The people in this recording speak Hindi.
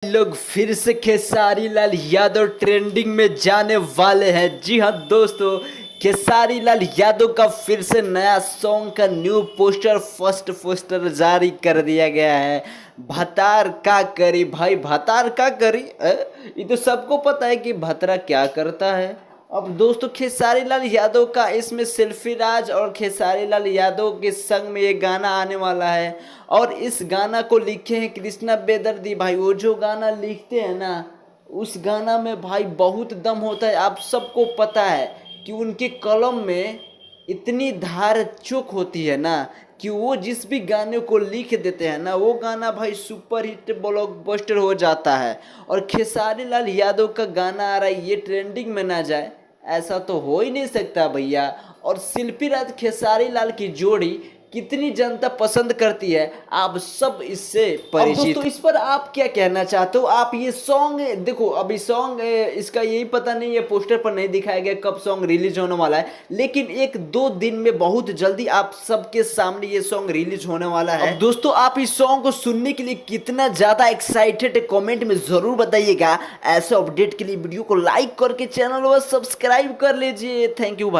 लोग फिर से खेसारी लाल यादव ट्रेंडिंग में जाने वाले हैं। जी हाँ दोस्तों, खेसारी लाल यादव का फिर से नया सॉन्ग का न्यू पोस्टर फर्स्ट पोस्टर जारी कर दिया गया है। भतार का करी भाई, भतार का करी ये तो सबको पता है कि भतरा क्या करता है। अब दोस्तों खेसारी लाल यादव का इसमें सेल्फी राज और खेसारी लाल यादव के संग में ये गाना आने वाला है और इस गाना को लिखे हैं कृष्णा बेदर्दी भाई। वो जो गाना लिखते हैं ना, उस गाना में भाई बहुत दम होता है। आप सबको पता है कि उनके कलम में इतनी धार चुक होती है ना कि वो जिस भी गाने को लिख देते हैं ना, वो गाना भाई सुपर हिट ब्लॉकबस्टर हो जाता है। और खेसारी लाल यादव का गाना आ रहा है, ये ट्रेंडिंग में ना जाए ऐसा तो हो ही नहीं सकता भैया। और शिल्पी राज खेसारी लाल की जोड़ी कितनी जनता पसंद करती है, आप सब इससे परिचित। दोस्तों इस पर आप क्या कहना चाहते हो? आप ये सॉन्ग देखो, अभी सॉन्ग इसका यही पता नहीं है, पोस्टर पर नहीं दिखाया गया कब सॉन्ग रिलीज होने वाला है, लेकिन एक दो दिन में बहुत जल्दी आप सबके सामने ये सॉन्ग रिलीज होने वाला है। अब दोस्तों आप इस सॉन्ग को सुनने के लिए कितना ज्यादा एक्साइटेड है कमेंट में जरूर बताइएगा। ऐसे अपडेट के लिए वीडियो को लाइक करके चैनल को सब्सक्राइब कर लीजिए। थैंक यू भाई।